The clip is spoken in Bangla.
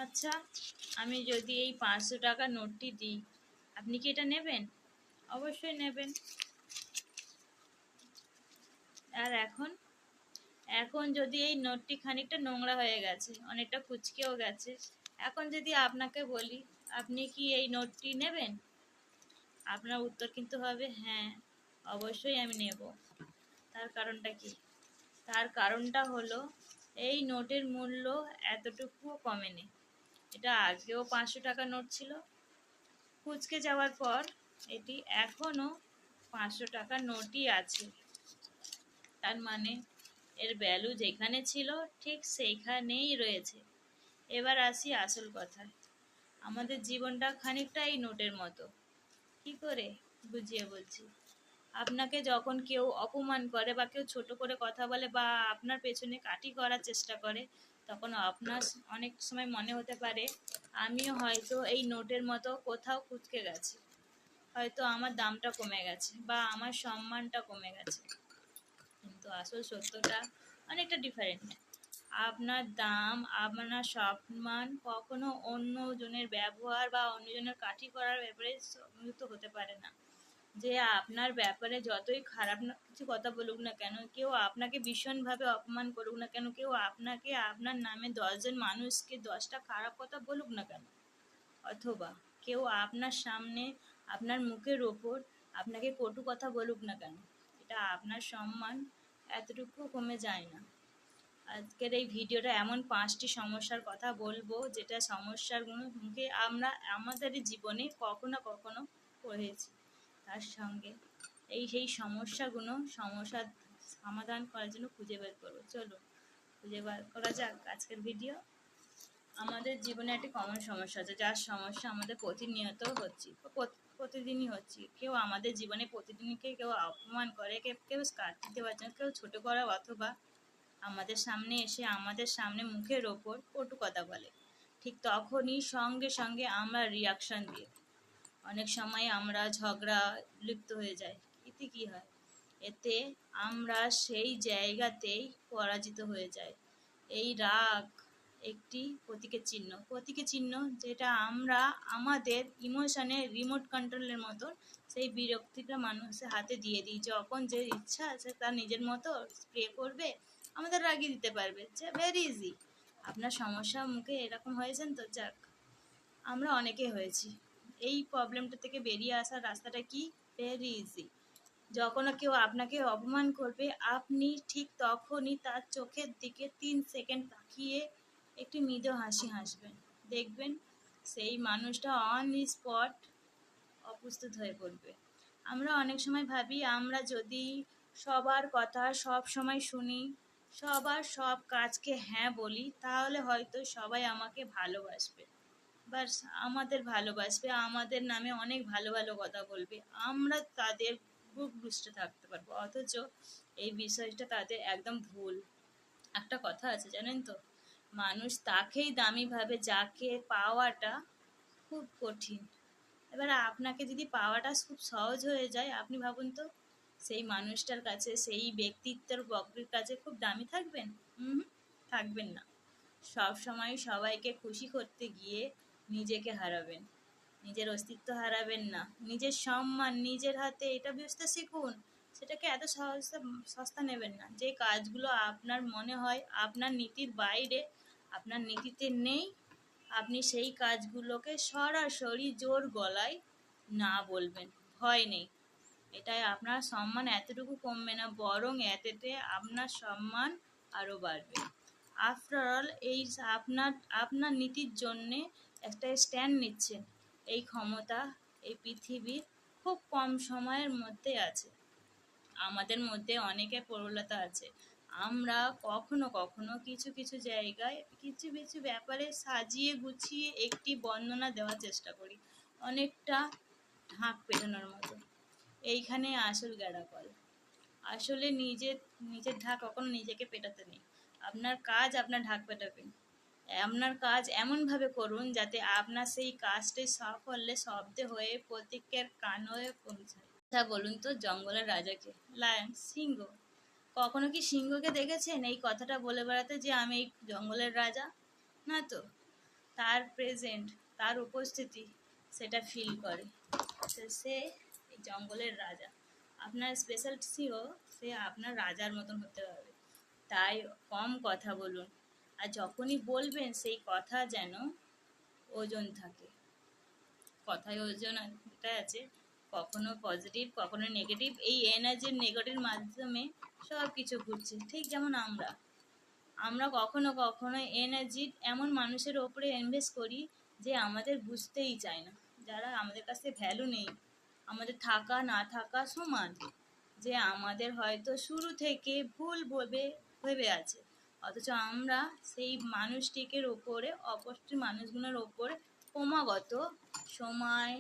আচ্ছা, আমি যদি এই 500 টাকা নোটটি দিই, আপনি কি এটা নেবেন? অবশ্যই নেবেন। আর এখন এখন যদি এই নোটটি খানিকটা নোংরা হয়ে গেছে, অনেকটা কুঁচকেও গেছে, এখন যদি আপনাকে বলি আপনি কি এই নোটটি নেবেন, আপনার উত্তর কিন্তু হবে হ্যাঁ, অবশ্যই আমি নেব। তার কারণটা কি? তার কারণটা হলো এই নোটের মূল্য এতটুকুও কমেনি। এটা আগেও 500 টাকা নোট ছিল, কুঁচকে যাওয়ার পর এটি এখনো 500 টাকা নোটই আছে। তার মানে এর ভ্যালু যেখানে ছিল ঠিক সেইখানেই রয়েছে। এবার আসি আসল কথায়। আমাদের জীবনটা খানিকটা এই নোটের মতো। কি করে বুঝিয়ে বলছি। আপনাকে যখন কেউ অপমান করে বা কেউ ছোট করে কথা বলে বা আপনার পেছনে কাঠি করার চেষ্টা করে, তখন আপনার অনেক সময় মনে হতে পারে আমিও হয়তো এই নোটের মতো কোথাও কুঁচকে গেছি, হয়তো আমার দামটা কমে গেছে বা আমার সম্মানটা কমে গেছে। কিন্তু আসল সত্যটা অনেকটা ডিফারেন্ট। আপনার দাম, আপনার সম্মান কখনো অন্যজনের ব্যবহার বা অন্যজনের কাঠি করার ব্যাপারে সম্মিলিত হতে পারে না। যে আপনার ব্যাপারে যতই খারাপ না কিছু কথা বলুক না কেন, কেউ আপনাকে ভীষণভাবে অপমান করুক না কেন, কেউ আপনাকে আপনার নামে 10 জন মানুষকে 10টা খারাপ কথা বলুক না কেন, অথবা কেউ আপনার সামনে আপনার মুখের ওপর আপনাকে কটু কথা বলুক না কেন, এটা আপনার সম্মান এতটুকু কমে যায় না। আজকের এই ভিডিওটা এমন 5টি সমস্যার কথা বলবো যেটা সমস্যার মুখে আমরা আমাদের জীবনে কখনো না কখনো পড়েছি। তার সঙ্গে সেই সমস্যার সমাধান করার জন্য খুঁজে বের করবো। চলো খুঁজে বের করা যাক আজকের ভিডিও। আমাদের জীবনে একটি কমন সমস্যা আছে, যার সমস্যা আমাদের প্রতিনিয়ত হচ্ছে, প্রতিদিনই হচ্ছে। কেউ আমাদের জীবনে প্রতিদিনকে কেউ অপমান করে, কেউ স্কার দিতে পারছে না, কেউ ছোট করা অথবা আমাদের সামনে এসে আমাদের সামনে মুখের ওপর কটু কথা বলে। ঠিক তখনই সঙ্গে সঙ্গে আমরা রিয়াকশন দিই। অনেক সময় আমরা ঝগড়া লিপ্ত হয়ে যাই। এতে কি হয়? এতে আমরা সেই জায়গাতেই পরাজিত হয়ে যাই। এই রাগ একটি প্রতীকের চিহ্ন যেটা আমরা আমাদের ইমোশনের রিমোট কন্ট্রোলের মতন সেই বিরক্তিটা মানুষের হাতে দিয়ে দিই। যখন যে ইচ্ছা আছে তার নিজের মতো স্প্রে করবে, আমাদের রাগিয়ে দিতে পারবে, যে ভেরি ইজি। আপনার সমস্যার মুখে এরকম হয়েছেন তো? যাক, আমরা অনেকে হয়েছি। এই প্রবলেমটা থেকে বেরিয়ে আসার রাস্তাটা কি? Very easy. যখন কেউ আপনাকে অপমান করবে, আপনি ঠিক তখনই তার চোখের দিকে 3 সেকেন্ড তাকিয়ে একটি মৃদু হাসি হাসবেন। দেখবেন সেই মানুষটা অন স্পট অপ্রস্তুত হয়ে পড়বে। আমরা অনেক সময় ভাবি আমরা যদি সবার কথা সব সময় শুনি, সবার সব কাজকে হ্যাঁ বলি, তাহলে হয়তো সবাই আমাকে ভালোবাসবে। বাস আমাদের ভালোবাসবে, আমাদের নামে অনেক ভালো ভালো কথা বলবে, আমরা তাদের বুক বুঝতে থাকতে পারবো। অথচ এই বিষয়টা তাদের একদম ভুল। একটা কথা আছে জানেন তো, মানুষ তাকেই দামি ভাবে যাকে পাওয়াটা খুব কঠিন। এবার আপনাকে যদি পাওয়াটা খুব সহজ হয়ে যায়, আপনি ভাবুন তো সেই মানুষটার কাছে, সেই ব্যক্তিত্বের বক্রের কাছে খুব দামি থাকবেন? থাকবেন না। সব সময় সবাইকে খুশি করতে গিয়ে নিজেকে হারাবেন, নিজের অস্তিত্ব হারাবেন না। নিজের সম্মান নিজের হাতে এটা বুঝতে শিখুন। সেটাকে এত সস্তা নেবেন না। যে কাজগুলো আপনার মনে হয় আপনার নীতির বাইরে, আপনার নীতিতে নেই, আপনি সেই কাজগুলোকে সরাসরি জোর গলায় না বলবেন, ভয় নেই। এটাই আপনার সম্মান এতটুকু কমবে না, বরং এতেতে আপনার সম্মান আরও বাড়বে। আফটার অল এই আপনার আপনার নীতির জন্যে একটা স্ট্যান্ড নিচ্ছেন। এই ক্ষমতা এই পৃথিবীর খুব কম সময়ের মধ্যে আছে। আমাদের মধ্যে অনেকের প্রবলতা আছে। আমরা কখনো কখনো কিছু কিছু জায়গায় কিছু কিছু ব্যাপারে সাজিয়ে গুছিয়ে একটি বর্ণনা দেওয়ার চেষ্টা করি, অনেকটা ঢাক পেটানোর মতো। এইখানে আসল গ্যাড়াকল। আসলে নিজের ঢাক কখনো নিজেকে পেটাতে নেই। আপনার কাজ আপনার ঢাক পেটাবেন। আপনার কাজ এমনভাবে করুন যাতে আপনার সেই কাজটি সাফল্যে শব্দে হয়ে প্রত্যেকের কানে পৌঁছায়। আচ্ছা বলুন তো, জঙ্গলের রাজাকে? লায়ন? সিংহ? কখনো কি সিংহকে দেখেছেন এই কথাটা বলে বেড়াতে যে আমি এই জঙ্গলের রাজা? না তো। তার প্রেজেন্ট, তার উপস্থিতি সেটা ফিল করে। তো সে এই জঙ্গলের রাজা। আপনার স্পেশালিটিও সে আপনার রাজার মতন হতে হবে। তাই কম কথা বলুন, আর যখনই বলবেন সেই কথা যেন ওজন থাকে। কথায় ওজন একটা আছে, কখনো পজিটিভ কখনো নেগেটিভ। এই এনার্জির নেগেটিভ মাধ্যমে সব কিছু ঘুরছে। ঠিক যেমন আমরা কখনো কখনো এনার্জি এমন মানুষের ওপরে ইনভেস্ট করি যে আমাদের বুঝতেই চায় না, যারা আমাদের কাছে ভ্যালু নেই, আমাদের থাকা না থাকা সমান, যে আমাদের হয়তো শুরু থেকে ভুল ভেবে আছে, অথচ আমরা সেই মানুষটিকে ওপরে অপরটি মানুষগুলোর ওপরে ক্রমাগত সময়